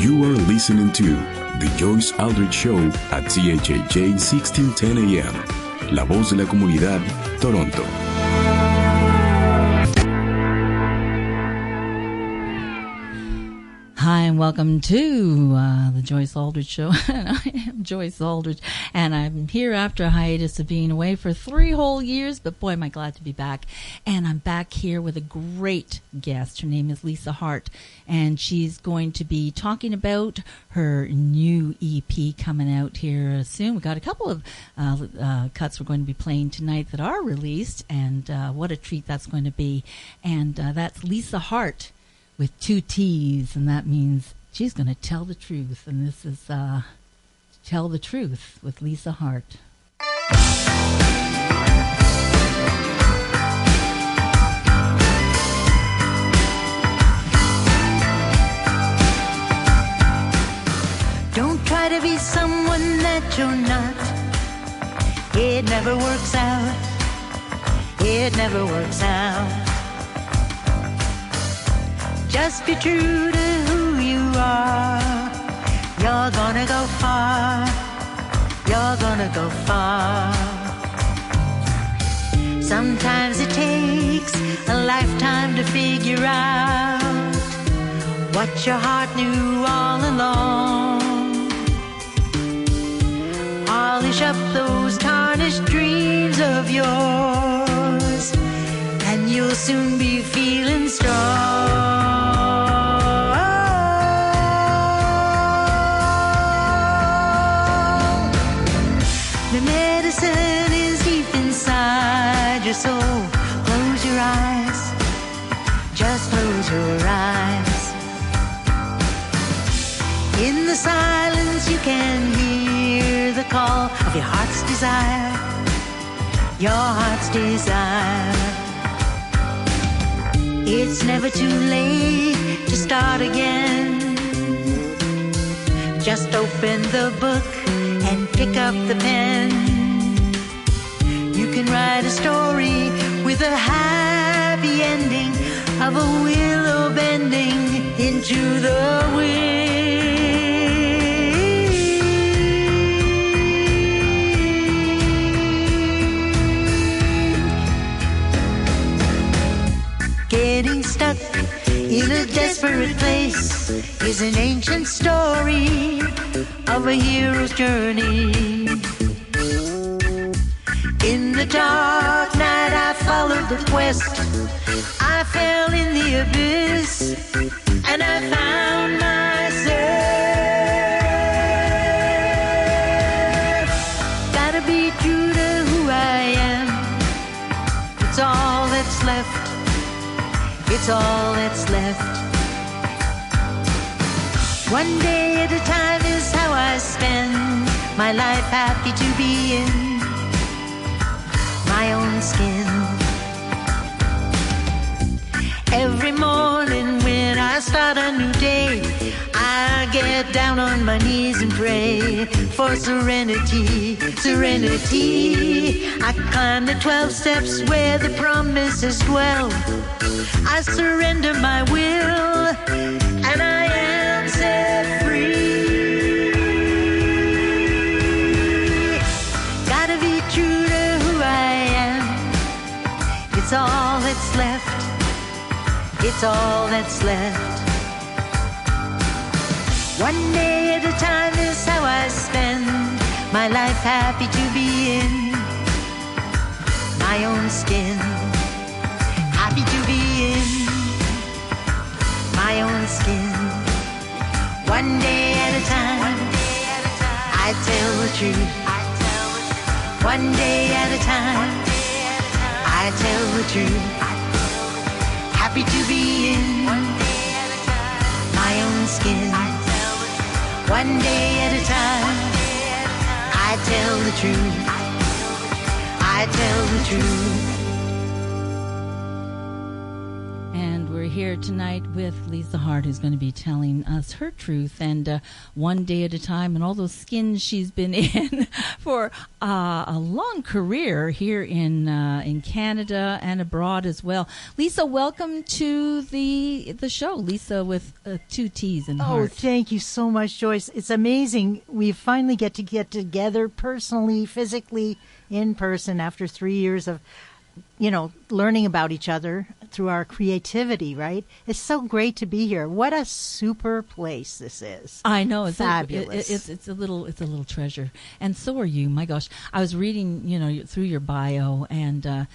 You are listening to The Joyce Aldrich Show at CHAJ 1610 AM. La voz de la comunidad, Toronto. Hi, and welcome to the Joyce Aldrich Show. And I am Joyce Aldrich, and I'm here after a hiatus of being away for 3 whole years, but boy, am I glad to be back. And I'm back here with a great guest. Her name is Lisa Hartt, and she's going to be talking about her new EP coming out here soon. We've got a couple of cuts we're going to be playing tonight that are released, and what a treat that's going to be. And that's Lisa Hartt, with 2 T's, and that means she's going to tell the truth. And this is Tell the Truth with Lisa Hartt. Don't try to be someone that you're not. It never works out. It never works out. Just be true to who you are. You're gonna go far. You're gonna go far. Sometimes it takes a lifetime to figure out what your heart knew all along. Polish up those tarnished dreams of yours, and you'll soon be feeling strong. The medicine is deep inside your soul. Close your eyes, just close your eyes. In the silence you can hear the call of your heart's desire. Your heart's desire. It's never too late to start again. Just open the book and pick up the pen. You can write a story with a happy ending of a willow bending into the wind. Getting stuck in a desperate place is an ancient story of a hero's journey. In the dark night I followed the quest. I fell in the abyss and I found myself. Gotta be true to who I am. It's all that's left. It's all that's left. One day at a time is how I spend my life, happy to be in my own skin. Every morning when I start a new day, I get down on my knees and pray for serenity, serenity. I climb the 12 steps where the promises dwell. I surrender my will and I am set free. Gotta be true to who I am. It's all that's left. It's all that's left. One day at a time is how I spend my life, happy to be in my own skin. Happy to be in my own skin. One day at a time, I tell the truth. One day at a time, I tell the truth. Happy to be in my own skin. One day at a time, I tell the truth. I tell the truth. here tonight with Lisa Hartt, who's going to be telling us her truth and one day at a time and all those skins she's been in for a long career here in Canada and abroad as well. Lisa, welcome to the show. Lisa with 2 T's in Hartt. Oh, thank you so much, Joyce. It's amazing. We finally get together personally, physically, in person after 3 years of learning about each other through our creativity, right? It's so great to be here. What a super place this is. I know. It's fabulous. It's a little treasure. And so are you. My gosh. I was reading, through your bio, and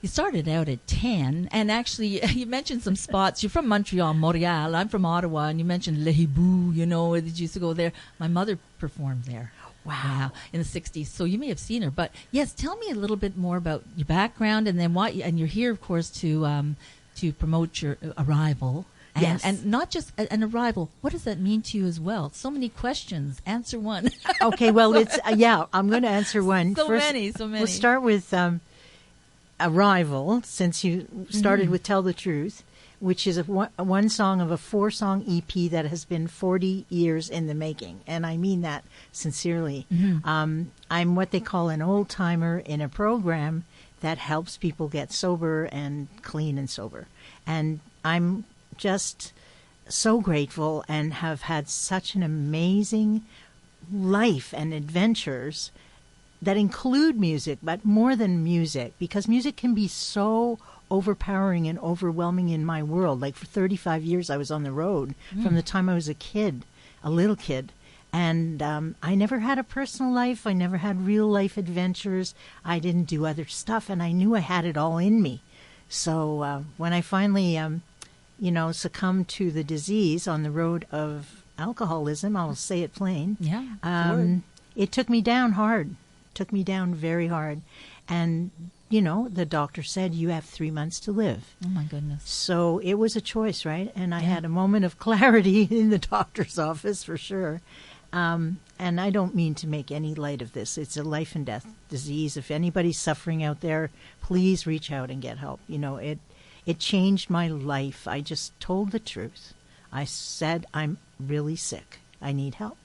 you started out at 10, and actually you mentioned some spots. You're from Montreal. I'm from Ottawa, and you mentioned Le Hibou, that you used to go there. My mother performed there. Wow. In the 60s. So you may have seen her. But, yes, tell me a little bit more about your background and then and you're here, of course, to promote your arrival. And, yes. And not just an arrival. What does that mean to you as well? So many questions. Answer one. Okay, well, it's, I'm going to answer one. So First, many. We'll start with arrival, since you started with Tell the Truth, which is one song of a 4-song EP that has been 40 years in the making. And I mean that sincerely. Mm-hmm. I'm what they call an old-timer in a program that helps people get sober and clean and sober. And I'm just so grateful and have had such an amazing life and adventures that include music, but more than music, because music can be so overpowering and overwhelming in my world. Like for 35 years I was on the road from the time I was a little kid. And I never had a personal life. I never had real life adventures. I didn't do other stuff, and I knew I had it all in me. So when I finally, succumbed to the disease on the road of alcoholism, I'll say it plain. Yeah. It took me down hard. Took me down very hard. And the doctor said, you have 3 months to live. Oh, my goodness. So it was a choice, right? And I had a moment of clarity in the doctor's office, for sure. And I don't mean to make any light of this. It's a life and death disease. If anybody's suffering out there, please reach out and get help. It changed my life. I just told the truth. I said, I'm really sick. I need help.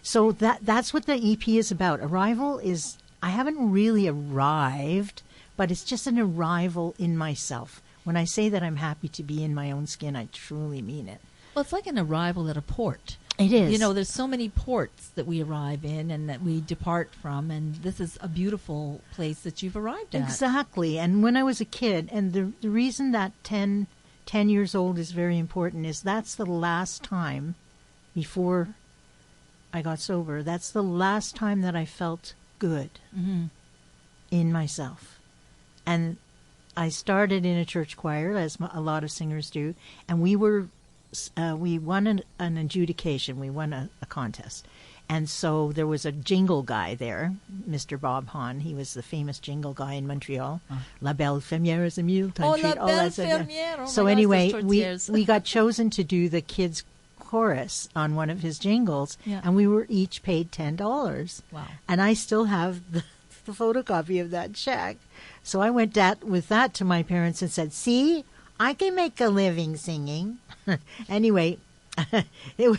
So that's what the EP is about. Arrival is, I haven't really arrived, but it's just an arrival in myself. When I say that I'm happy to be in my own skin, I truly mean it. Well, it's like an arrival at a port. It is. There's so many ports that we arrive in and that we depart from, and this is a beautiful place that you've arrived at. Exactly. And when I was a kid, and the reason that 10 years old is very important is that's the last time before I got sober. That's the last time that I felt good in myself. And I started in a church choir, as a lot of singers do, and we won an adjudication. We won a contest. And so there was a jingle guy there, Mr. Bob Hahn. He was the famous jingle guy in Montreal. La Belle Fermière is a mule country. Oh, La Belle Fermière. Oh, so anyway, we got chosen to do the kids' chorus on one of his jingles, and we were each paid $10. Wow. And I still have the photocopy of that check. So I went with that to my parents and said, see, I can make a living singing. Anyway, it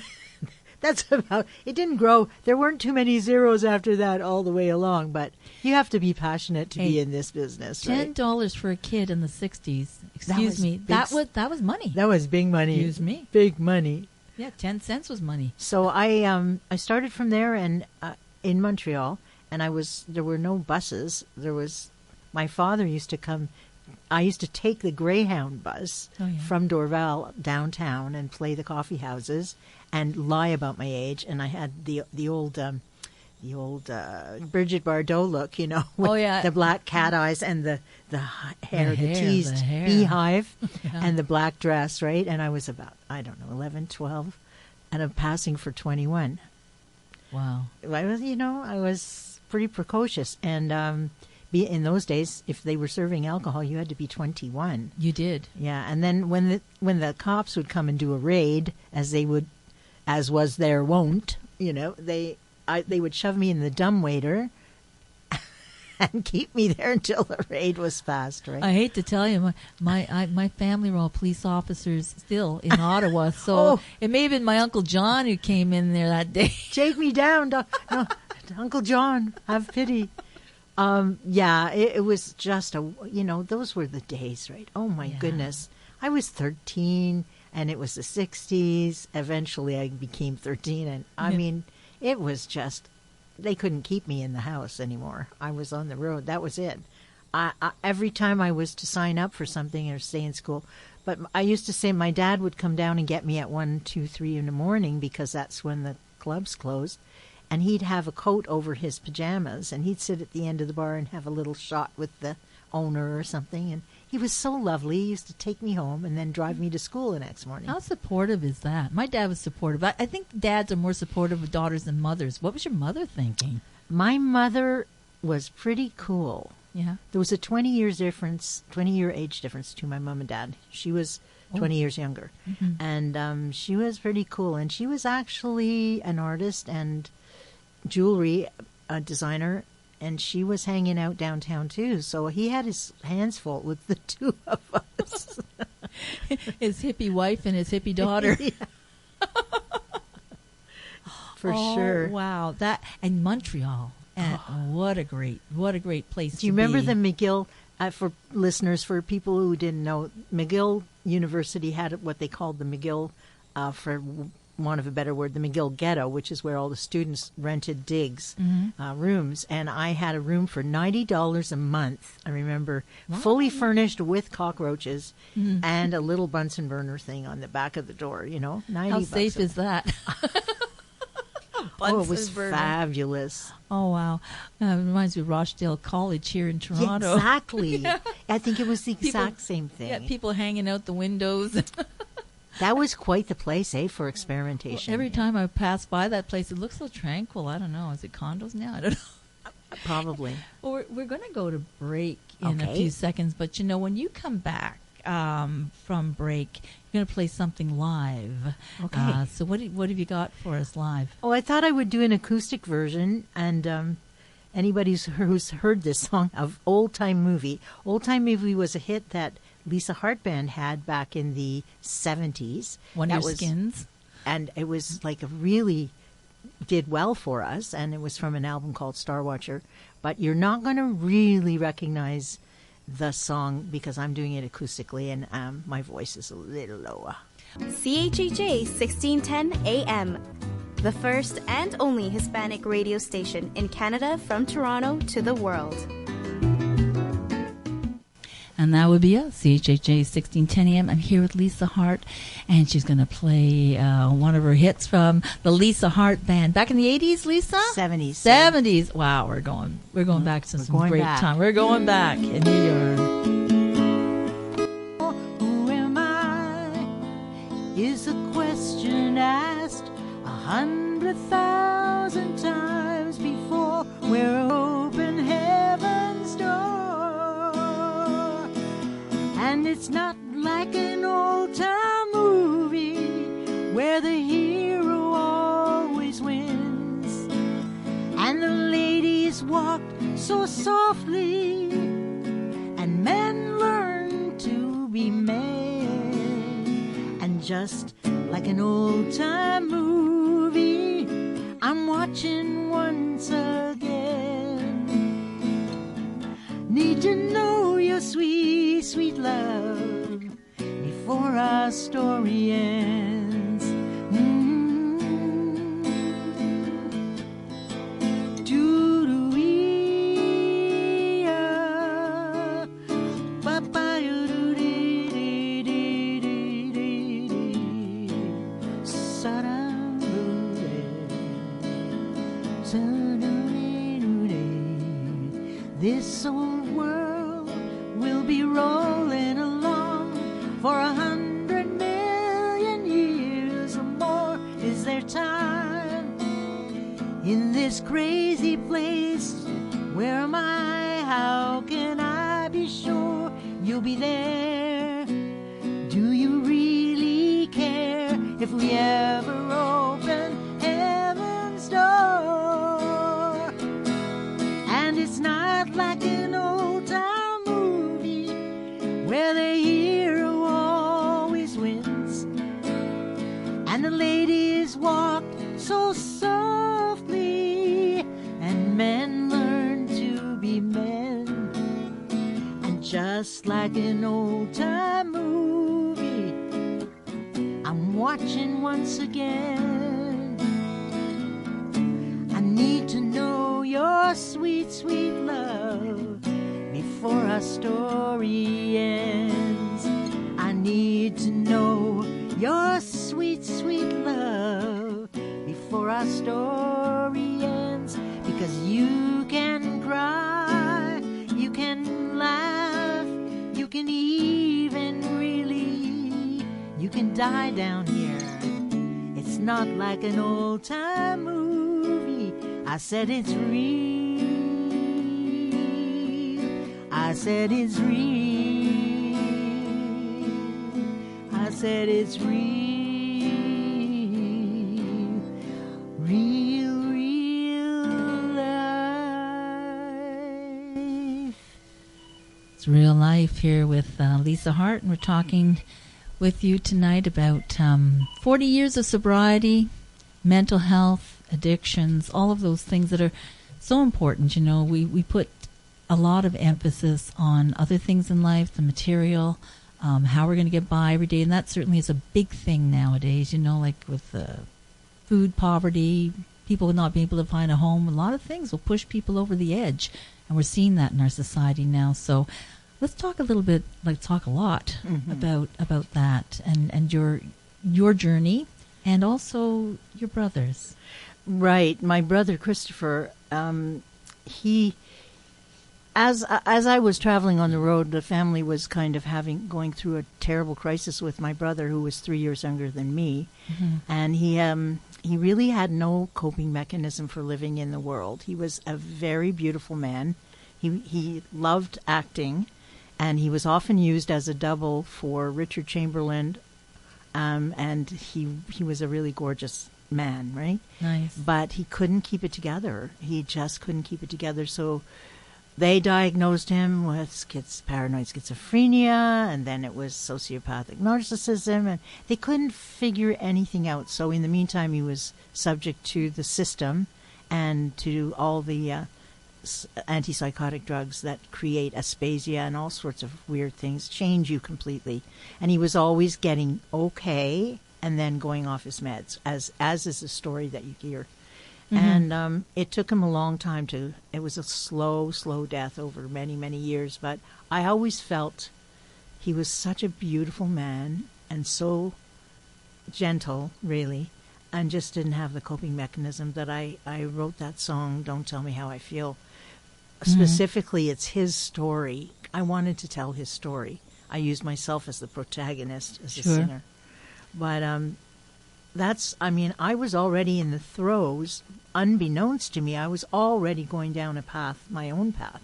didn't grow. There weren't too many zeros after that all the way along, but you have to be passionate to be in this business, right? $10 for a kid in the 60s. Excuse me. That was money. That was big money. Excuse me. Big money. Yeah, 10 cents was money. So I started from there and in Montreal, and there were no buses. My father used to come. I used to take the Greyhound bus from Dorval downtown and play the coffee houses and lie about my age. And I had the old Brigitte Bardot look, with the black cat eyes and the hair, the teased beehive, and the black dress, right? And I was about, 11, 12, and I'm passing for 21. Wow. I was pretty precocious, and in those days, if they were serving alcohol, you had to be 21. You did. Yeah, and then when the cops would come and do a raid, as was their wont, they would shove me in the dumbwaiter and keep me there until the raid was passed, right? I hate to tell you, my family were all police officers still in Ottawa, so it may have been my Uncle John who came in there that day. Take me down, no, Uncle John, have pity. It was just those were the days, right? Oh my goodness. I was 13 and it was the 60s. Eventually I became 13 and I mean, it was just, they couldn't keep me in the house anymore. I was on the road. That was it. Every time I was to sign up for something or stay in school, but I used to say my dad would come down and get me at 1, 2, 3 in the morning because that's when the clubs closed. And he'd have a coat over his pajamas, and he'd sit at the end of the bar and have a little shot with the owner or something. And he was so lovely. He used to take me home and then drive me to school the next morning. How supportive is that? My dad was supportive. I think dads are more supportive of daughters than mothers. What was your mother thinking? My mother was pretty cool. Yeah. There was a 20-year age difference to my mom and dad. She was 20 years younger. Mm-hmm. And she was pretty cool. And she was actually an artist and jewelry designer, and she was hanging out downtown too, so he had his hands full with the two of us. His hippie wife and his hippie daughter. For sure. Wow, that and Montreal, and what a great place. Do you remember the McGill? For listeners, for people who didn't know, McGill University had what they called the McGill, for want of a better word, the McGill Ghetto, which is where all the students rented digs, rooms. And I had a room for $90 a month, I remember, fully furnished with cockroaches and a little Bunsen burner thing on the back of the door, $90 How safe is that? It was fabulous. Oh, wow. It reminds me of Rochdale College here in Toronto. Yeah, exactly. I think it was the exact same thing. Yeah, people hanging out the windows. That was quite the place, for experimentation. Well, every time I pass by that place, it looks so tranquil. I don't know. Is it condos now? I don't know. Probably. Well, we're going to go to break in a few seconds. But, when you come back from break, you're going to play something live. Okay. So what have you got for us live? Oh, I thought I would do an acoustic version. And anybody who's heard this song of Old Time Movie. Old Time Movie was a hit that Lisa Hartt Band had back in the 70s. Wonder Skins. And it was really did well for us, and it was from an album called Star Watcher. But you're not going to really recognize the song because I'm doing it acoustically, and my voice is a little lower. CHHA 1610 AM, the first and only Hispanic radio station in Canada from Toronto to the world. And that would be us, CHHA 1610 AM. I'm here with Lisa Hartt, and she's going to play one of her hits from the Lisa Hartt Band. Back in the 80s, Lisa? 70s. 70s. Wow, we're going back to some great time. We're going back. And here you are. Who am I? Is a question asked 100,000 times before we're open heaven's door. And it's not like an old-time movie where the hero always wins. And the ladies walked so softly, and men learned to be men. And just like an old-time movie, I'm watching once again. Need to know your sweet, sweet love before our story ends. Doo-doo-ee-ah, ba-ba-doo-dee-dee-dee-dee-dee, sa-da-doo-dee, sa-doo-dee-doo-dee. This old world will be rolling along for 100 million years or more. Is there time in this crazy place? Where am I? How can I be sure you'll be there? Do you really care if we ever open heaven's door? And it's not like walked so softly, and men learned to be men. And just like an old-time movie, I'm watching once again. I need to know your sweet, sweet love before our story ends. I need to know your sweet, sweet love before our story ends. Because you can cry, you can laugh, you can even really, you can die down here. It's not like an old-time movie. I said it's real. I said it's real. I said it's real. Real, real life. It's Real Life here with Lisa Hartt, and we're talking with you tonight about 40 years of sobriety, mental health, addictions, all of those things that are so important. You know, we put a lot of emphasis on other things in life, the material, how we're going to get by every day, and that certainly is a big thing nowadays, you know, like with food poverty, people not being able to find a home. A lot of things will push people over the edge, and we're seeing that in our society now. So let's talk a little bit, talk a lot about that and your journey, and also your brothers. Right. My brother Christopher, he, as I was traveling on the road, the family was kind of going through a terrible crisis with my brother, who was 3 years younger than me, and he really had no coping mechanism for living in the world. He was a very beautiful man. He loved acting, and he was often used as a double for Richard Chamberlain, and he was a really gorgeous man, right? Nice. But he couldn't keep it together. He just couldn't keep it together. So they diagnosed him with paranoid schizophrenia, and then it was sociopathic narcissism, and they couldn't figure anything out. So in the meantime, he was subject to the system and to all the antipsychotic drugs that create aspasia and all sorts of weird things, change you completely. And he was always getting okay and then going off his meds, as is the story that you hear. And it took him a long time it was a slow death over many, many years. But I always felt he was such a beautiful man and so gentle, really, and just didn't have the coping mechanism that I wrote that song, Don't Tell Me How I Feel. Specifically, it's his story. I wanted to tell his story. I used myself as the protagonist, as a singer. But I was already in the throes. Unbeknownst to me, I was already going down a path, my own path.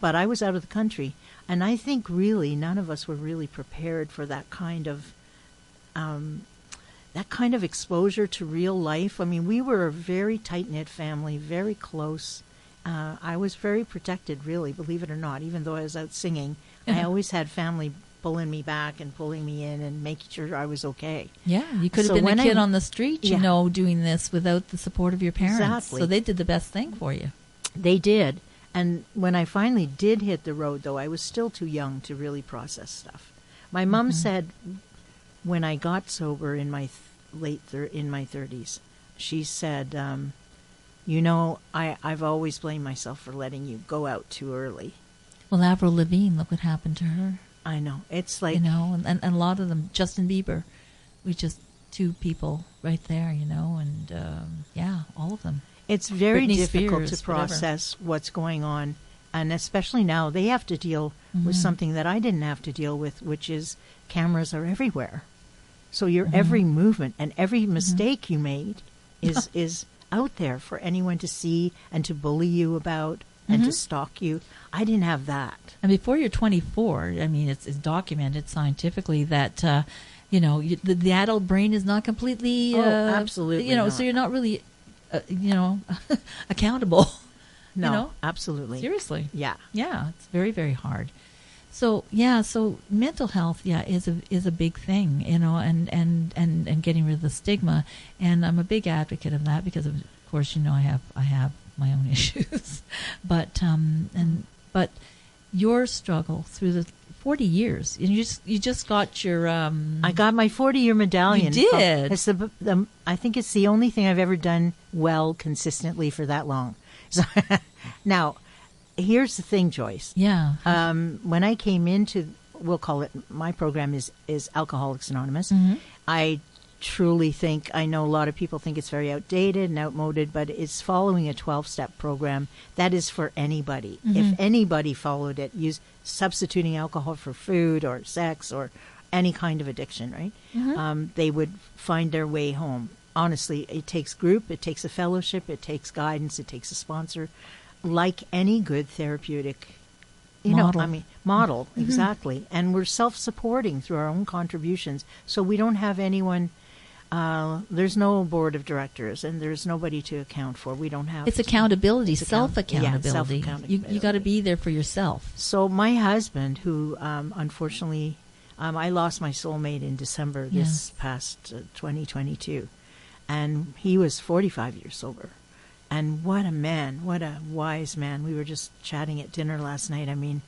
But I was out of the country. And I think really none of us were really prepared for that kind of exposure to real life. I mean, we were a very tight-knit family, very close. I was very protected, really, believe it or not. Even though I was out singing, I always had family pulling me back and pulling me in and making sure I was okay. Yeah, you could have been a kid on the street, you know, doing this without the support of your parents. Exactly. So they did the best thing for you. They did. And when I finally did hit the road, though, I was still too young to really process stuff. My mom said when I got sober in my in my 30s, she said, you know, I've always blamed myself for letting you go out too early. Well, Avril Lavigne, look what happened to her. I know. It's like... You know, and a lot of them, Justin Bieber, we just two people right there, you know, and all of them. It's very Britney difficult Spears, to process what's going on. And especially now, they have to deal with something that I didn't have to deal with, which is cameras are everywhere. So your every movement and every mistake you made is out there for anyone to see and to bully you about and to stalk you. I didn't have that. And before you're 24, I mean, it's documented scientifically that, you know, the adult brain is not completely... absolutely You know, not. so you're not really, you know, accountable. No, you know? absolutely. Seriously. Yeah. Yeah, it's very, very hard. So mental health, is a big thing, and getting rid of the stigma. And I'm a big advocate of that because, of course, I have my own issues. But your struggle through the 40 years, and you just got your. I got my 40-year medallion. You did. It's I think it's the only thing I've ever done well consistently for that long. So now. Here's the thing, Joyce. Yeah. When I came into, we'll call it, my program is Alcoholics Anonymous. Mm-hmm. I truly think, I know a lot of people think it's very outdated and outmoded, but it's following a 12-step program that is for anybody. Mm-hmm. If anybody followed it, substituting alcohol for food or sex or any kind of addiction, right? Mm-hmm. They would find their way home. Honestly, it takes group, it takes a fellowship, it takes guidance, it takes a sponsor. Like any good therapeutic, model, Mm-hmm. exactly. And we're self-supporting through our own contributions. So we don't have anyone, there's no board of directors and there's nobody to account for. We don't have. It's accountability, self-accountability. Self-accountability. You got to be there for yourself. So my husband, who unfortunately, I lost my soulmate in December this past 2022. And he was 45 years sober. And what a man, what a wise man. We were just chatting at dinner last night. I mean,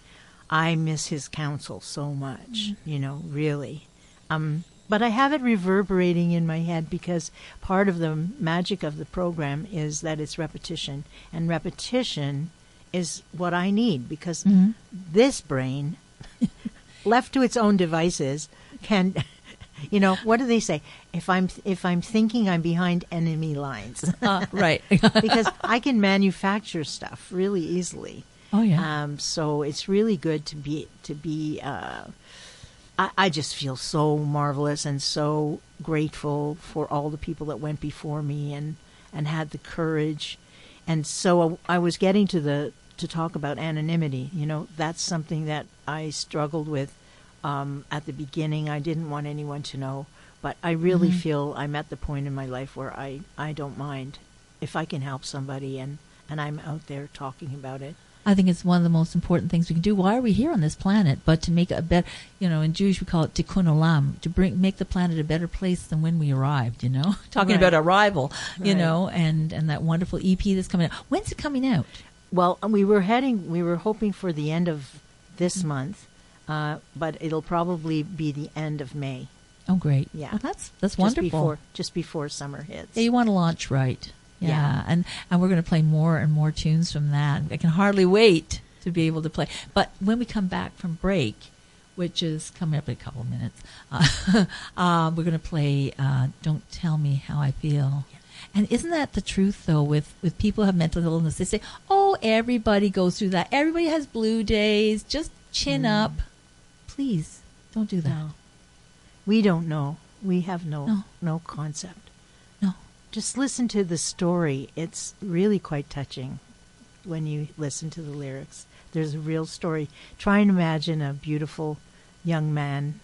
I miss his counsel so much, really. But I have it reverberating in my head because part of the magic of the program is that it's repetition. And repetition is what I need because this brain, left to its own devices, can... what do they say? If I'm thinking, I'm behind enemy lines. Right. Because I can manufacture stuff really easily. Oh yeah. So it's really good to be. I just feel so marvelous and so grateful for all the people that went before me and had the courage. And so I was getting to talk about anonymity. That's something that I struggled with. At the beginning, I didn't want anyone to know, but I really feel I'm at the point in my life where I don't mind if I can help somebody and I'm out there talking about it. I think it's one of the most important things we can do. Why are we here on this planet? But to make a better, in Jewish we call it tikkun olam, to make the planet a better place than when we arrived. Talking about arrival, and that wonderful EP that's coming out. When's it coming out? Well, we were hoping for the end of this month. But it'll probably be the end of May. Oh, great! Yeah, well, that's wonderful. Just before summer hits. Yeah, you want to launch right. Yeah. And we're going to play more and more tunes from that. I can hardly wait to be able to play. But when we come back from break, which is coming up in a couple of minutes, we're going to play "Don't Tell Me How I Feel." Yeah. And isn't that the truth, though, with people who have mental illness? They say, "Oh, everybody goes through that. Everybody has blue days. Just chin up." Please don't do that. No. We don't know. We have no concept. No. Just listen to the story. It's really quite touching when you listen to the lyrics. There's a real story. Try and imagine a beautiful young man,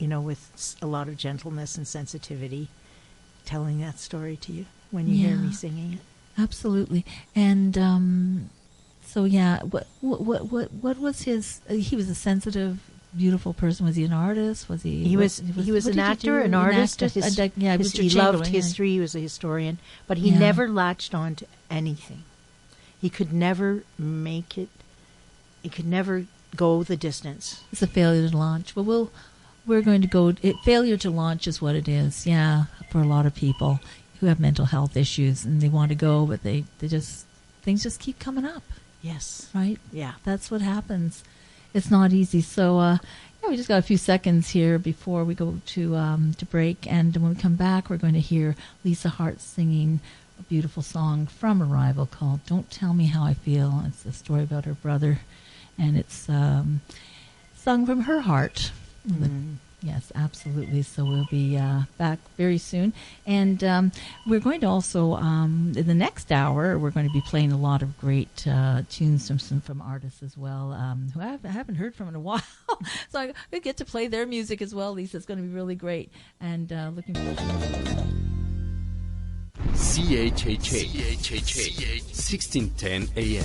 with a lot of gentleness and sensitivity, telling that story to you when you hear me singing it. Absolutely. And so what was his? He was a sensitive, beautiful person. Was he an artist? Was he? He was an actor, an artist. He loved history. He was a historian, but he never latched on to anything. He could never make it. He could never go the distance. It's a failure to launch. Well, we're going to go. Failure to launch is what it is. Yeah, for a lot of people who have mental health issues and they want to go, but things just keep coming up. Yes. Right? Yeah. That's what happens. It's not easy. So, we just got a few seconds here before we go to break. And when we come back, we're going to hear Lisa Hartt singing a beautiful song from Arrival called Don't Tell Me How I Feel. It's a story about her brother. And it's sung from her heart. Yes, absolutely. So we'll be back very soon. And we're going to also, in the next hour, we're going to be playing a lot of great tunes from artists as well, who I haven't heard from in a while. So I get to play their music as well, Lisa. It's going to be really great. And looking forward to it. CHHA 1610 AM.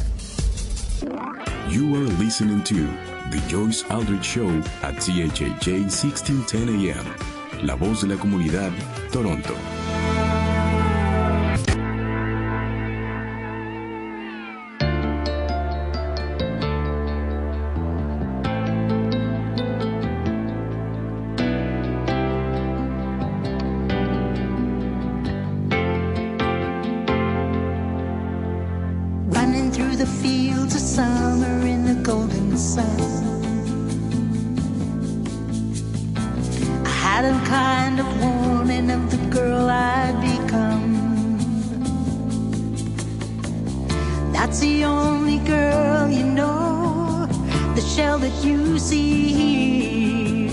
You are listening to The Joyce Aldrich Show at CHAJ 1610 AM. La voz de la comunidad, Toronto. Running through the fields of summer in the golden sun, I had a kind of warning of the girl I'd become. That's the only girl you know, the shell that you see here.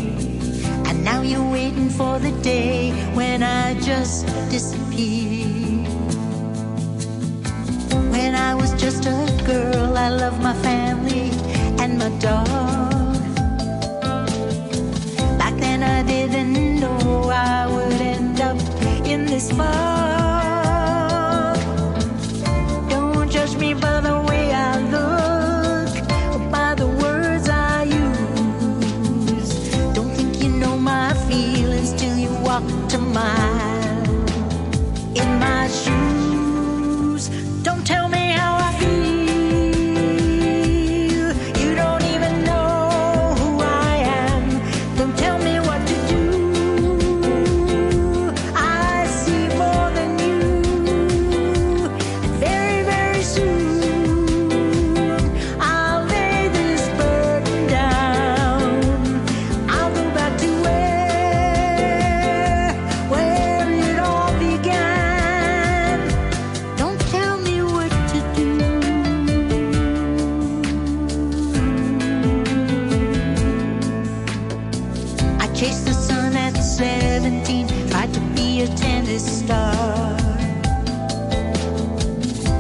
And now you're waiting for the day when I just disappear. When I was just a girl, I loved my family and my dog. Back then I didn't know I would end up in this fog. Don't judge me by the way I look, or by the words I use. Don't think you know my feelings till you walked a mile in my shoes. Don't tell me how I feel. You don't even know who I am. Don't tell me what to do. I see more than you. And very, very soon I'll lay this burden down. I'll go back to where it all began. Don't tell me what to do. I chased the sun at 17, tried to be a tennis star.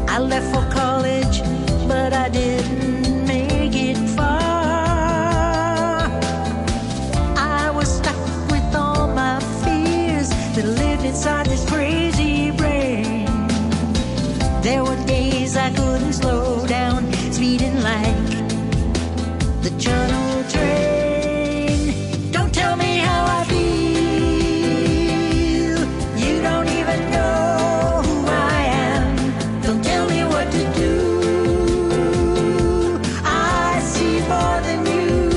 I left for college, but I didn't make it far. I was stuck with all my fears that lived inside this crazy brain. There were days I couldn't slow down, speeding like the Channel train. Don't tell me how I feel. You don't even know who I am. Don't tell me what to do. I see more than you.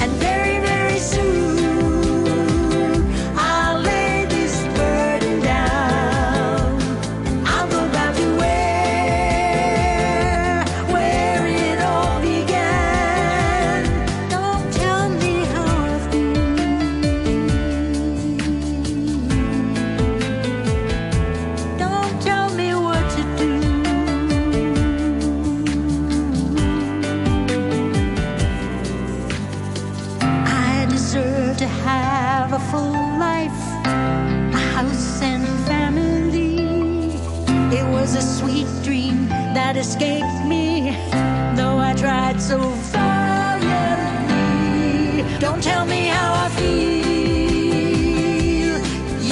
And very, very soon I'll lay this burden down. I'll go back to where it all began. Don't tell me how I feel. Don't tell me what to do. I deserve to have a full life, a house and family. It was a sweet dream that escaped me, though I tried so valiantly. Don't tell me how I feel.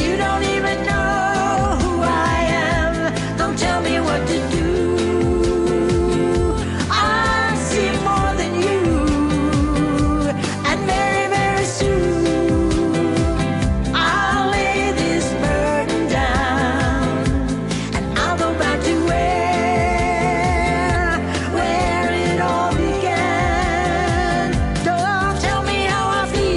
You don't even know who I am. Don't tell me what to do. I see more than you. And very, very soon I'll lay this burden down. And I'll go back to where it all began. Don't tell me how I feel.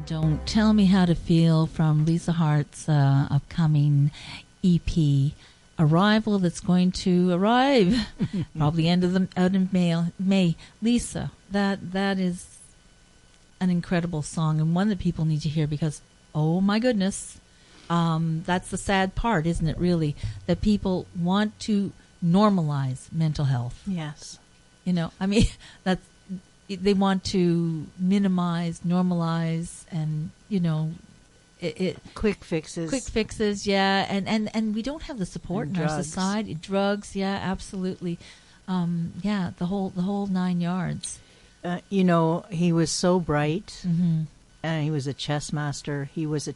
Don't Tell Me How to Feel from Lisa Hartt's upcoming EP Arrival, that's going to arrive probably out in May. Lisa, that is an incredible song, and one that people need to hear, because oh my goodness, that's the sad part, isn't it, really, that people want to normalize mental health. Yes. You know, I mean, they want to minimize, normalize, and, you know, quick fixes, yeah, and we don't have the support and in drugs. our society. Drugs, yeah, absolutely, yeah, the whole 9 yards. You know, he was so bright, Mm-hmm. and he was a chess master. He was a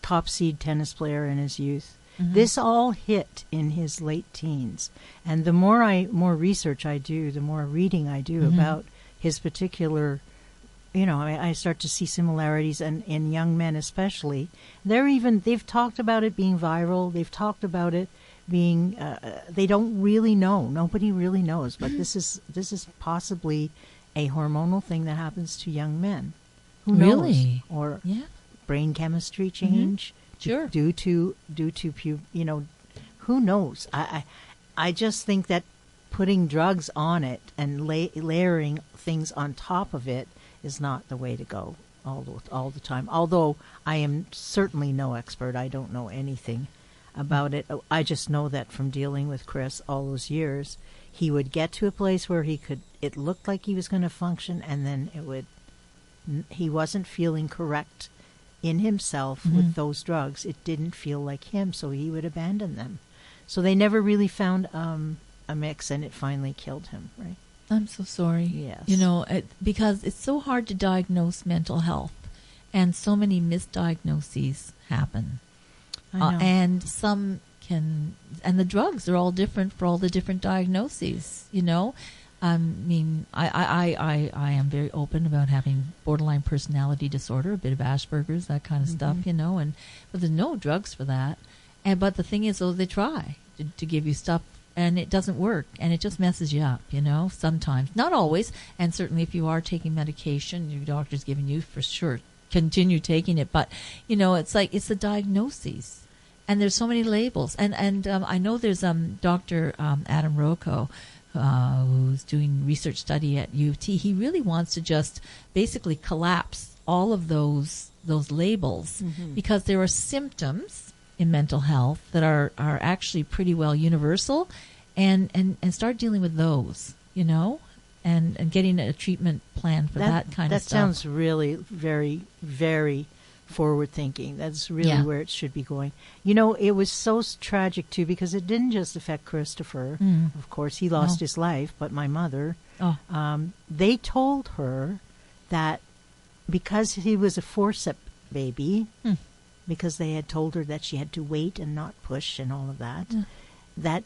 top seed tennis player in his youth. Mm-hmm. This all hit in his late teens, and the more research I do, the more reading I do Mm-hmm. about his particular. You know, I start to see similarities in young men, especially. They've talked about it being viral. They've talked about it being. They don't really know. Nobody really knows. But this is possibly a hormonal thing that happens to young men. Who knows? Really? Or Yeah. brain chemistry change. Sure. Due to you know, who knows? I just think that putting drugs on it and layering things on top of it is not the way to go all the time. Although I am certainly no expert. I don't know anything about it. I just know that from dealing with Chris all those years, he would get to a place where it looked like he was going to function, and then he wasn't feeling correct in himself Mm-hmm. with those drugs. It didn't feel like him, so he would abandon them. So they never really found a mix, and it finally killed him, right? I'm so sorry. Yes. You know, because it's so hard to diagnose mental health, and so many misdiagnoses happen. I know. And some and the drugs are all different for all the different diagnoses, you know. I mean, I am very open about having borderline personality disorder, a bit of Asperger's, that kind of stuff, you know, but there's no drugs for that. But the thing is, though, they try to give you stuff, and it doesn't work, and it just messes you up, you know, sometimes. Not always, and certainly if you are taking medication, your doctor's giving you, for sure, continue taking it. But, you know, it's like, it's the diagnoses, and there's so many labels. And I know there's Dr. Adam Rocco, who's doing research study at UT. He really wants to just basically collapse all of those labels, because there are symptoms in mental health that are actually pretty well universal, and start dealing with those, you know, and getting a treatment plan for that kind of stuff. That sounds really very, very forward thinking. That's really where it should be going. You know, it was so tragic too, because it didn't just affect Christopher. Of course, he lost his life, but my mother, they told her that because he was a forceps baby, because they had told her that she had to wait and not push and all of that, that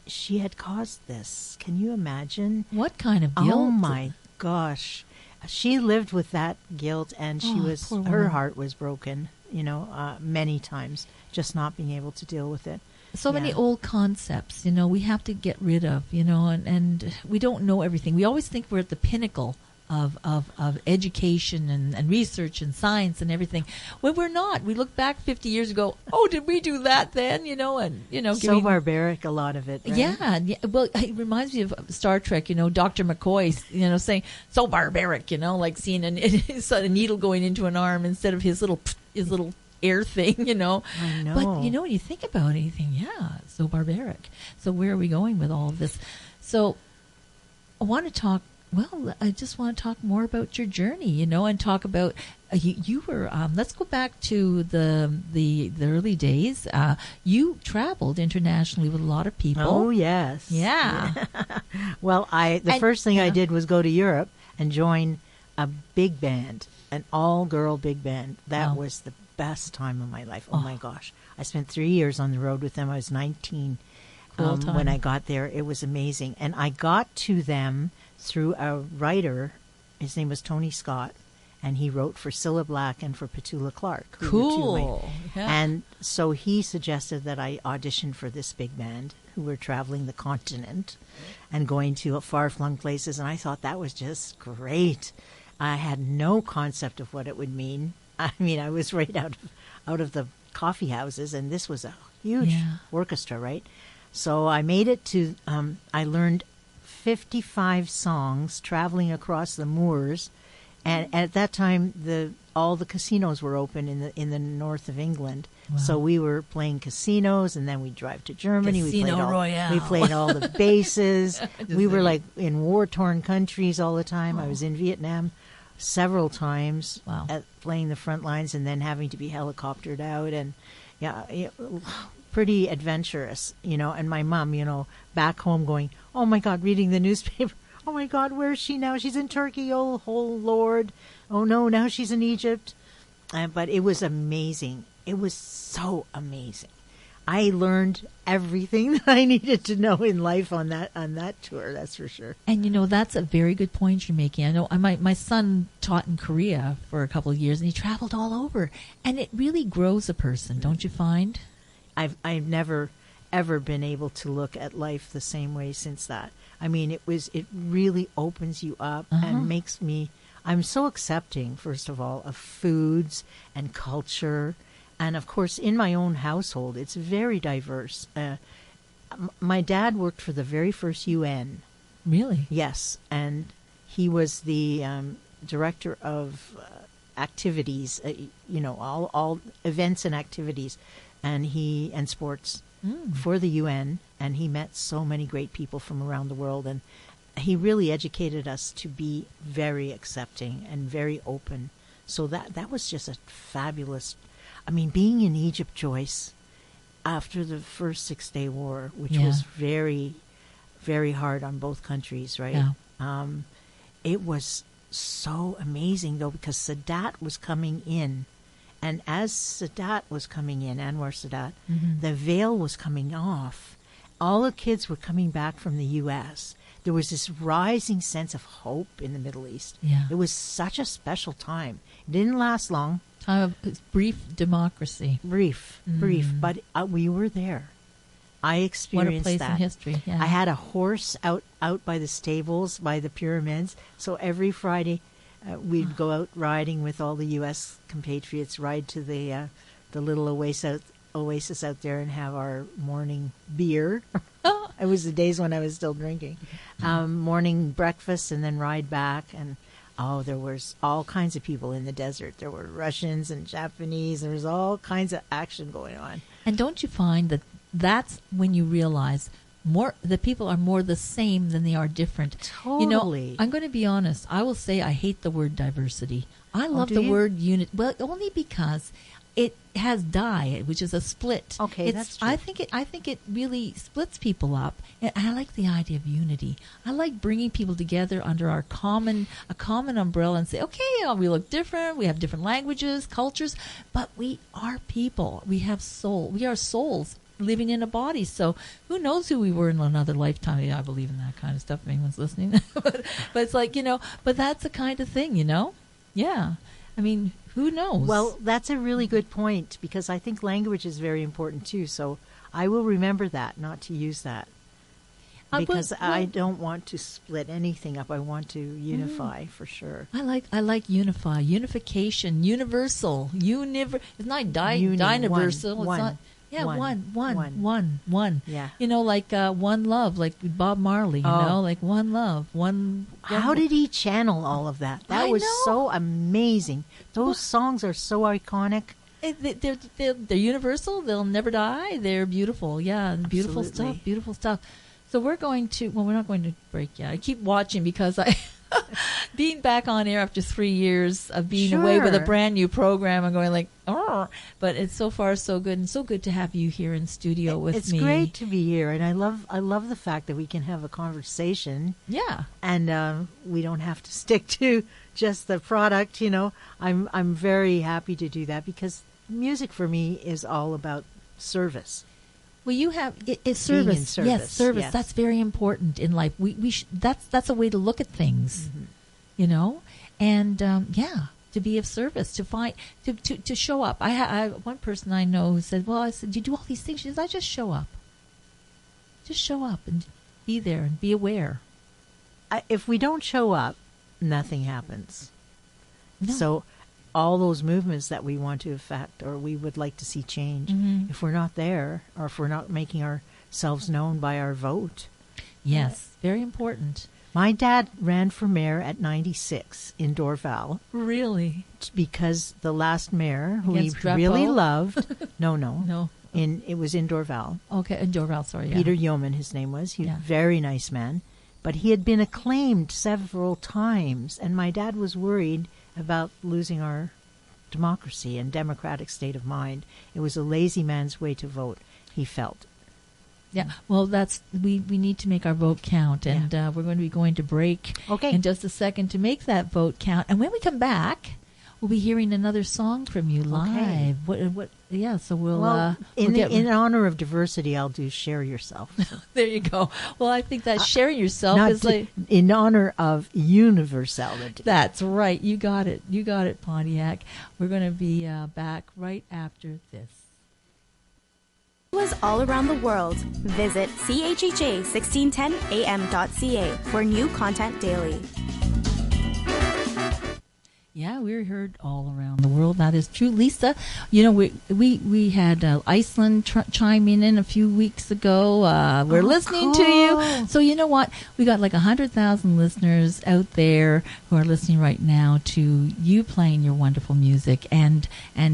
she had caused this. Can you imagine? What kind of guilt? Oh my gosh. She lived with that guilt, and her heart was broken, you know, many times, just not being able to deal with it. So many old concepts, you know, we have to get rid of, you know, and we don't know everything. We always think we're at the pinnacle of education and research and science and everything. Well, we're not. We look back 50 years ago, oh, did we do that then? You know, and, you know. So barbaric, a lot of it, right? Yeah. Well, it reminds me of Star Trek, you know, Dr. McCoy, you know, saying, so barbaric, you know, like seeing a needle going into an arm instead of his little air thing, you know. I know. But, you know, when you think about anything, so barbaric. So where are we going with all of this? So I want to talk. Well, I just want to talk more about your journey, you know, and talk about you were. Let's go back to the early days. You traveled internationally with a lot of people. Oh yes, yeah. Well, the first thing I did was go to Europe and join a big band, an all-girl big band. That was the best time of my life. Oh my gosh, I spent 3 years on the road with them. I was 19 when I got there. It was amazing, and I got to them through a writer. His name was Tony Scott, and he wrote for Cilla Black and for Petula Clark. Cool. And so he suggested that I audition for this big band who were traveling the continent and going to far-flung places, and I thought that was just great. I had no concept of what it would mean. I mean, I was right out of the coffee houses, and this was a huge orchestra, right? So I made it to, I learned 55 songs traveling across the moors. And at that time, all the casinos were open in the north of England. Wow. So we were playing casinos, and then we'd drive to Germany. Casino Royale. We played all the bases. We were like in war-torn countries all the time. I was in Vietnam several times playing the front lines, and then having to be helicoptered out. And pretty adventurous, And my mom, back home going, oh my God, reading the newspaper. Oh my God, where is she now? She's in Turkey. Oh Lord. Oh no, now she's in Egypt. But it was amazing. It was so amazing. I learned everything that I needed to know in life on that tour. That's for sure. And that's a very good point you're making. I know my son taught in Korea for a couple of years, and he traveled all over. And it really grows a person, don't you find? I've never ever been able to look at life the same way since that. I mean, it really opens you up and makes me, I'm so accepting, first of all, of foods and culture. And of course, in my own household, it's very diverse. My dad worked for the very first UN. Really? Yes. And he was the director of activities, all events and activities, and sports. For the UN, and he met so many great people from around the world, and he really educated us to be very accepting and very open. So that was just a fabulous. I mean, being in Egypt, Joyce, after the first 6-day war, which was very, very hard on both countries, right? Yeah. It was so amazing, though, because Sadat was coming in. And as Sadat was coming in, Anwar Sadat, the veil was coming off. All the kids were coming back from the U.S. There was this rising sense of hope in the Middle East. Yeah. It was such a special time. It didn't last long. Time of brief democracy. Brief, but we were there. I experienced that. What a place in history. Yeah. I had a horse out by the stables, by the pyramids. So every Friday, we'd go out riding with all the U.S. compatriots, ride to the little oasis out there and have our morning beer. It was the days when I was still drinking. Morning breakfast and then ride back. And, there was all kinds of people in the desert. There were Russians and Japanese. There was all kinds of action going on. And don't you find that that's when you realize the people are more the same than they are different. Totally. I'm going to be honest. I will say I hate the word diversity. I love the word unit. Well, only because it has die, which is a split. Okay, that's true. I think it really splits people up. And I like the idea of unity. I like bringing people together under a common umbrella and say, okay, we look different. We have different languages, cultures, but we are people. We have soul. We are souls living in a body. So who knows who we were in another lifetime? Yeah, I believe in that kind of stuff if anyone's listening. but it's like, but that's the kind of thing, Yeah. I mean, who knows? Well, that's a really good point, because I think language is very important too. So I will remember that, not to use that. Because I don't want to split anything up. I want to unify for sure. I like unify, unification, universal, It's not universal. It's not. Yeah, one. Yeah. Like One Love, like Bob Marley, like One Love, one. How did he channel all of that? That was so amazing. Those songs are so iconic. They're universal. They'll never die. They're beautiful. Yeah, beautiful stuff. Beautiful stuff. So we're going to, we're not going to break yet. I keep watching because being back on air after 3 years of being away with a brand new program, I'm going like, oh, but it's so far so good, and so good to have you here in studio with me. It's great to be here, and I love the fact that we can have a conversation. Yeah. And we don't have to stick to just the product, I'm very happy to do that, because music for me is all about service. Well, you have it's service. Yes, service. Yes. That's very important in life. That's a way to look at things, and to be of service, to find to show up. I one person I know who said, "Well, I said, you do all these things." She says, "I just show up. Just show up and be there and be aware." If we don't show up, nothing happens. No. So all those movements that we want to affect or we would like to see change, if we're not there or if we're not making ourselves known by our vote. Yes, very important. My dad ran for mayor at 96 in Dorval Really? because the last mayor, who Against he really Drapeau? loved, no, No. it was in Dorval. Okay, in Dorval, sorry. Yeah. Peter Yeoman, his name was. He was Yeah. a very nice man. But he had been acclaimed several times, and my dad was worried about losing our democracy and democratic state of mind. It was a lazy man's way to vote, he felt. Yeah, well, we need to make our vote count, and we're going to be going to break in just a second to make that vote count. And when we come back, we'll be hearing another song from you live. What? Yeah, so we'll in honor of diversity, I'll do "Share Yourself." There you go. Well, I think that sharing yourself Not is like in honor of universality. that's right. You got it. You got it, Pontiac. We're going to be back right after this. Was all around the world. Visit chhj1610am.ca for new content daily. Yeah, we're heard all around the world. That is true, Lisa. You know, we had Iceland chime in a few weeks ago. We're listening to you. So you know what? We got like 100,000 listeners out there who are listening right now to you playing your wonderful music and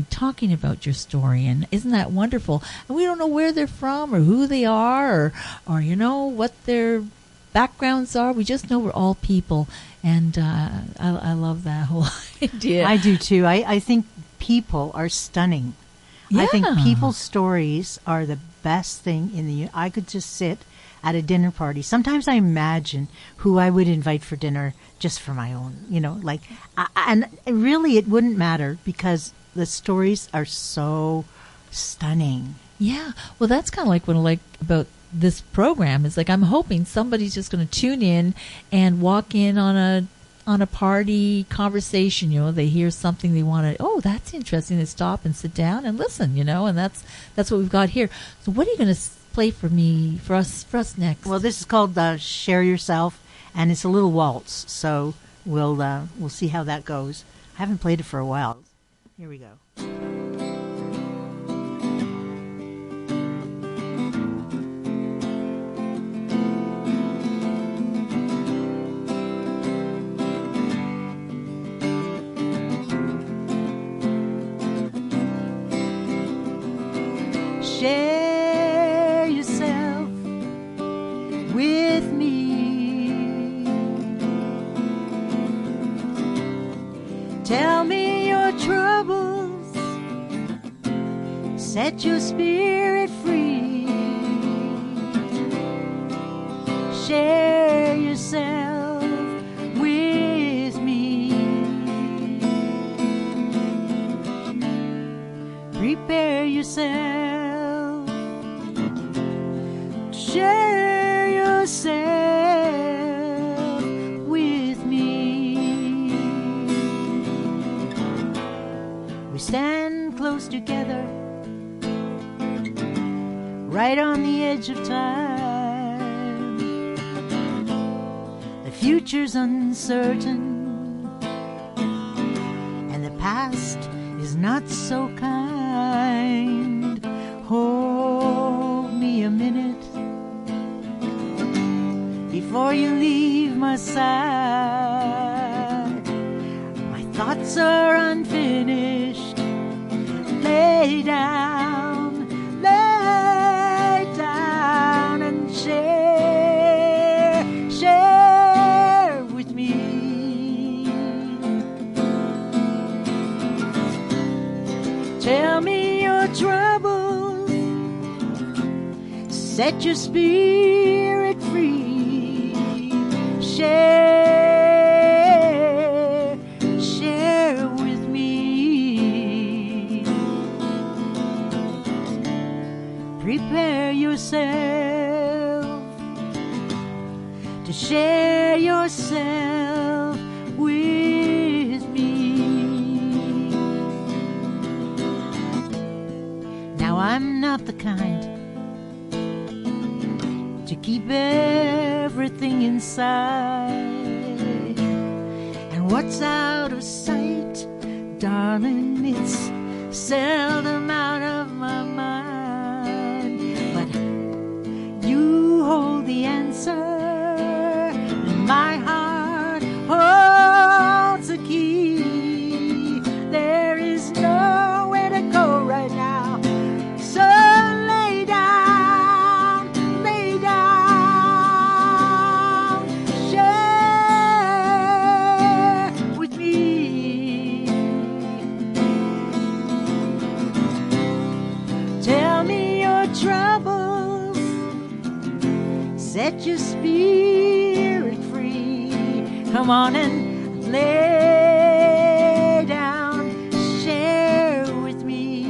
talking about your story. And isn't that wonderful? And we don't know where they're from or who they are or you know what their backgrounds are. We just know we're all people. And I love that whole idea. I do too. I think people are stunning. Yeah. I think people's stories are the best thing in the. I could just sit at a dinner party. Sometimes I imagine who I would invite for dinner just for my own, and really it wouldn't matter because the stories are so stunning. Yeah. Well, that's kind of like what I like about this program is like I'm hoping somebody's just going to tune in and walk in on a party conversation. You know, they hear something they want to. Oh, that's interesting. They stop and sit down and listen. You know, and that's what we've got here. So, what are you going to play for us next? Well, this is called "Share Yourself," and it's a little waltz. So we'll see how that goes. I haven't played it for a while. Here we go. Share yourself with me. Tell me your troubles. Set your spirit free. Share yourself with me. Prepare yourself. Share yourself with me. We stand close together, right on the edge of time. The future's uncertain, and the past is not so kind. Hold me a minute before you leave my side. My thoughts are unfinished. Lay down and share with me. Tell me your troubles. Set your spirit free. Share with me. Prepare yourself to share yourself with me. Now I'm not the kind to keep everything inside, and what's out of sight darling, it's seldom out of my mind. But you hold the answer, and my heart holds the key. There is nowhere to go right now. So lay down, share with me. Tell me your troubles, set your spirit free. Come on and lay down, share with me.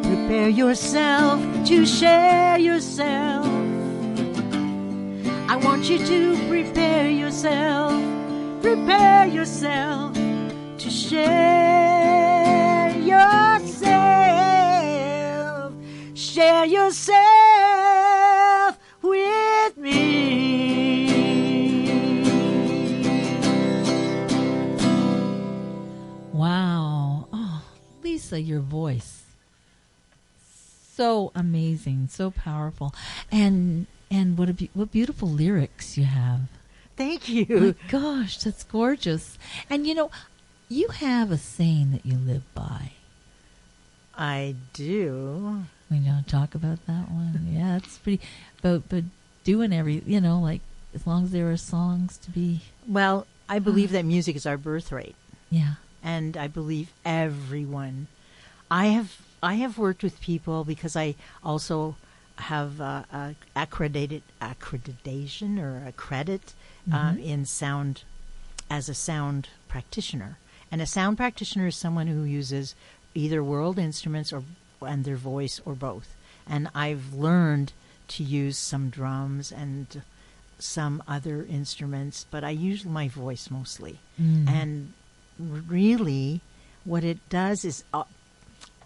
Prepare yourself to share yourself. I want you to prepare yourself to share yourself with me. Wow. Oh, Lisa, your voice. So amazing, so powerful. And what beautiful lyrics you have. Thank you. My gosh, that's gorgeous. And you have a saying that you live by. I do. We don't talk about that one. Yeah, it's pretty. But doing like as long as there are songs to be. Well, I believe that music is our birthright, Yeah. and I believe everyone. I have worked with people because I also have accreditation or a credit in sound as a sound practitioner. And a sound practitioner is someone who uses either world instruments and their voice or both. And I've learned to use some drums and some other instruments, but I use my voice mostly. And really what it does is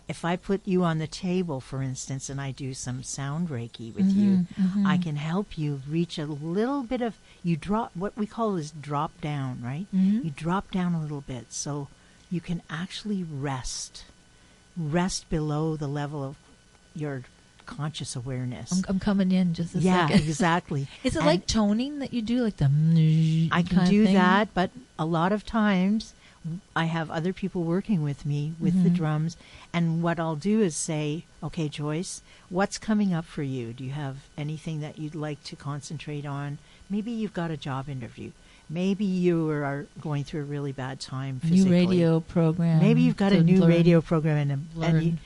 if I put you on the table, for instance, and I do some sound Reiki with you, I can help you reach a little bit of, you drop, what we call is drop down, right? You drop down a little bit so you can actually rest below the level of your conscious awareness. I'm coming in just a Yeah, second. exactly. Is it like toning that you do, like the I can kind of do thing? that, but a lot of times I have other people working with me with the drums, and what I'll do is say, okay, Joyce, what's coming up for you? Do you have anything that you'd like to concentrate on? Maybe you've got a job interview. Maybe you are going through a really bad time physically. New radio program. Maybe you've got to a new learn. radio program, Learn.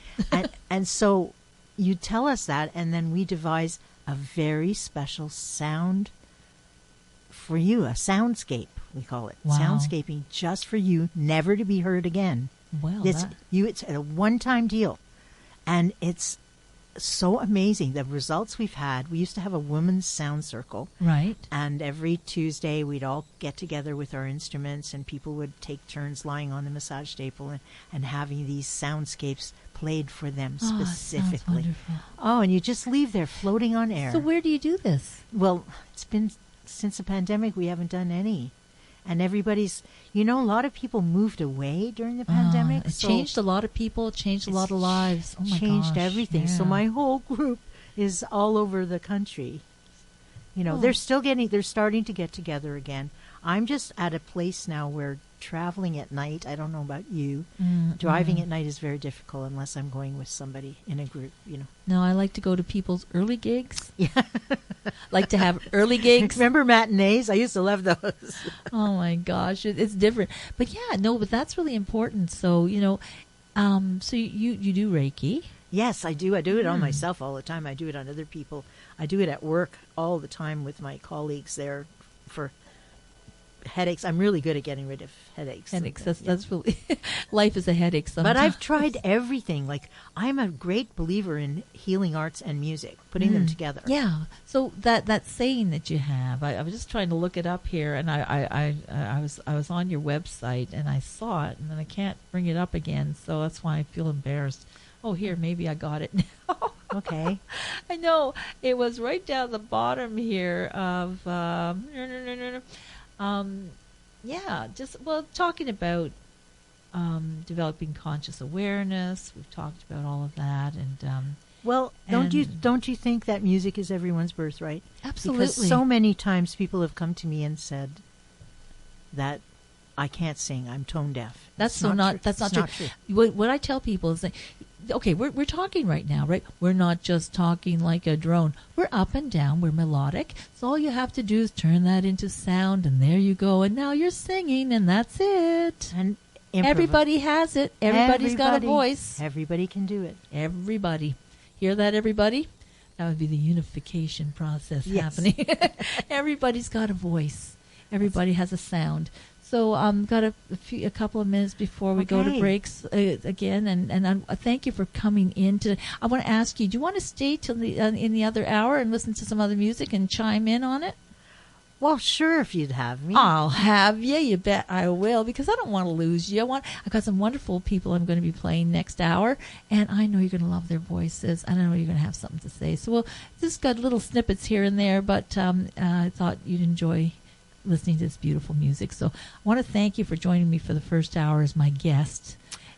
and so you tell us that, and then we devise a very special sound for you, a soundscape, we call it. Wow. Soundscaping just for you, never to be heard again. Well, It's a one-time deal, and it's so amazing. The results we've had, we used to have a women's sound circle, right. and every Tuesday we'd all get together with our instruments, and people would take turns lying on the massage table and having these soundscapes played for them specifically. Sounds wonderful. Oh, and you just leave there floating on air. So where do you do this? Well, it's been since the pandemic we haven't done any. And everybody's, a lot of people moved away during the pandemic. It changed a lot of people, changed a lot of lives. Oh my changed gosh, everything. So yeah. my whole group is all over the country. They're starting to get together again. I'm just at a place now where traveling at night, I don't know about you, driving at night is very difficult unless I'm going with somebody in a group, No, I like to go to people's early gigs. Yeah. Like to have early gigs. Remember matinees? I used to love those. Oh my gosh, it's different. But but that's really important. So, so you do Reiki. Yes, I do. I do it on myself all the time. I do it on other people. I do it at work all the time with my colleagues there for headaches. I'm really good at getting rid of headaches. That's really life is a headache sometimes. But I've tried everything. Like, I'm a great believer in healing arts and music, putting them together. Yeah. So that saying that you have, I was just trying to look it up here, and I was on your website and I saw it, and then I can't bring it up again, so that's why I feel embarrassed. Oh, here, maybe I got it now. Okay. I know. It was right down the bottom here of, talking about developing conscious awareness. We've talked about all of that, and Well, don't you think that music is everyone's birthright? absolutely. Because so many times people have come to me and said that I can't sing. I'm tone deaf. That's It's not true. that's not It's true. What I tell people is that, okay, we're talking right now, right? We're not just talking like a drone. We're up and down. We're melodic. So all you have to do is turn that into sound, and there you go. And now you're singing, and that's it. And Everybody has it. Everybody's got a voice. Everybody can do it. Everybody. Hear that, everybody? That would be the unification process Yes. happening. Everybody's got a voice. Everybody has a sound. So got a couple of minutes before we go to Okay. breaks again, and thank you for coming in. I want to ask you, do you want to stay till in the other hour and listen to some other music and chime in on it? Well, sure, if you'd have me. I'll have you. You bet I will, because I don't want to lose you. I've got some wonderful people I'm going to be playing next hour, and I know you're going to love their voices, and I know you're going to have something to say. So we'll just got little snippets here and there, but I thought you'd enjoy listening to this beautiful music. So I want to thank you for joining me for the first hour as my guest.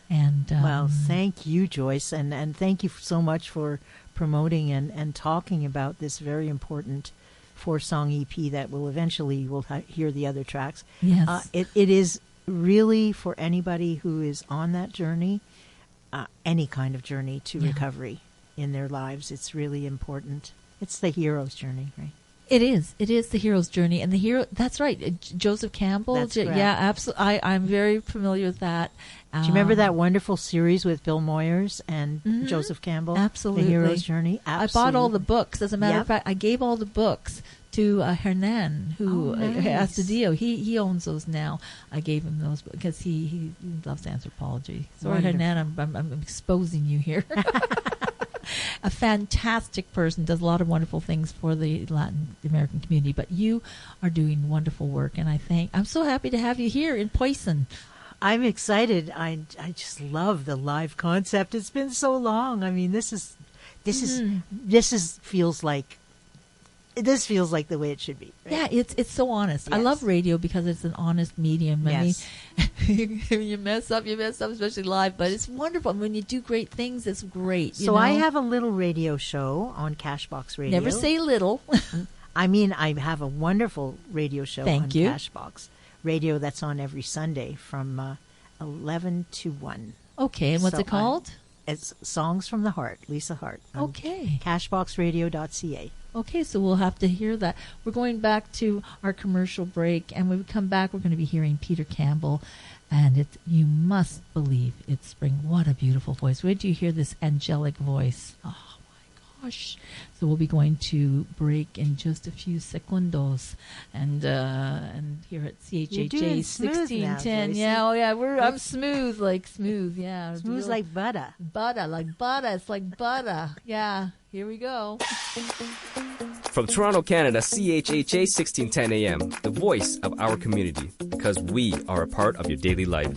And Well, thank you, Joyce, and thank you so much for promoting and talking about this very important 4-song EP that will eventually we'll hear the other tracks. Yes. It is really for anybody who is on that journey, any kind of journey to recovery in their lives. It's really important. It's the hero's journey, right? It is the hero's journey, and the hero. That's right, Joseph Campbell. That's correct. Yeah, absolutely. I'm very familiar with that. Do you remember that wonderful series with Bill Moyers and Joseph Campbell? Absolutely. The Hero's Journey? Absolutely. I bought all the books. As a matter Yep. of fact, I gave all the books to Hernan, who nice. Astudillo. He owns those now. I gave him those because he loves anthropology. Sorry, Wonderful. Hernan, I'm exposing you here. A fantastic person, does a lot of wonderful things for the Latin American community. But you are doing wonderful work, and I'm so happy to have you here in Poison. I'm excited. I just love the live concept. It's been so long. I mean, this feels like the way it should be. Right? Yeah, it's so honest. I Yes. love radio because it's an honest medium. Yes. I mean, you mess up, especially live. But it's wonderful. When you do great things, it's great. So I have a little radio show on Cashbox Radio. Never say little. I mean, I have a wonderful radio show Thank on you. Cashbox Radio that's on every Sunday from 11 to 1. Okay, and what's So it called? It's Songs from the Heart, Lisa Hartt. on Okay. Cashboxradio.ca. Okay, so we'll have to hear that. We're going back to our commercial break, and when we come back, we're going to be hearing Peter Campbell, and you must believe it's spring. What a beautiful voice. Where do you hear this angelic voice? Oh, my gosh. So we'll be going to break in just a few segundos, and here at You're CHHA doing smooth now, 1610. Joyce. Yeah, oh yeah, I'm smooth, yeah. Smooth Real- like butter. butter, like butter. It's like butter. Yeah, here we go. From Toronto, Canada, CHHA 1610 AM, the voice of our community, because we are a part of your daily life.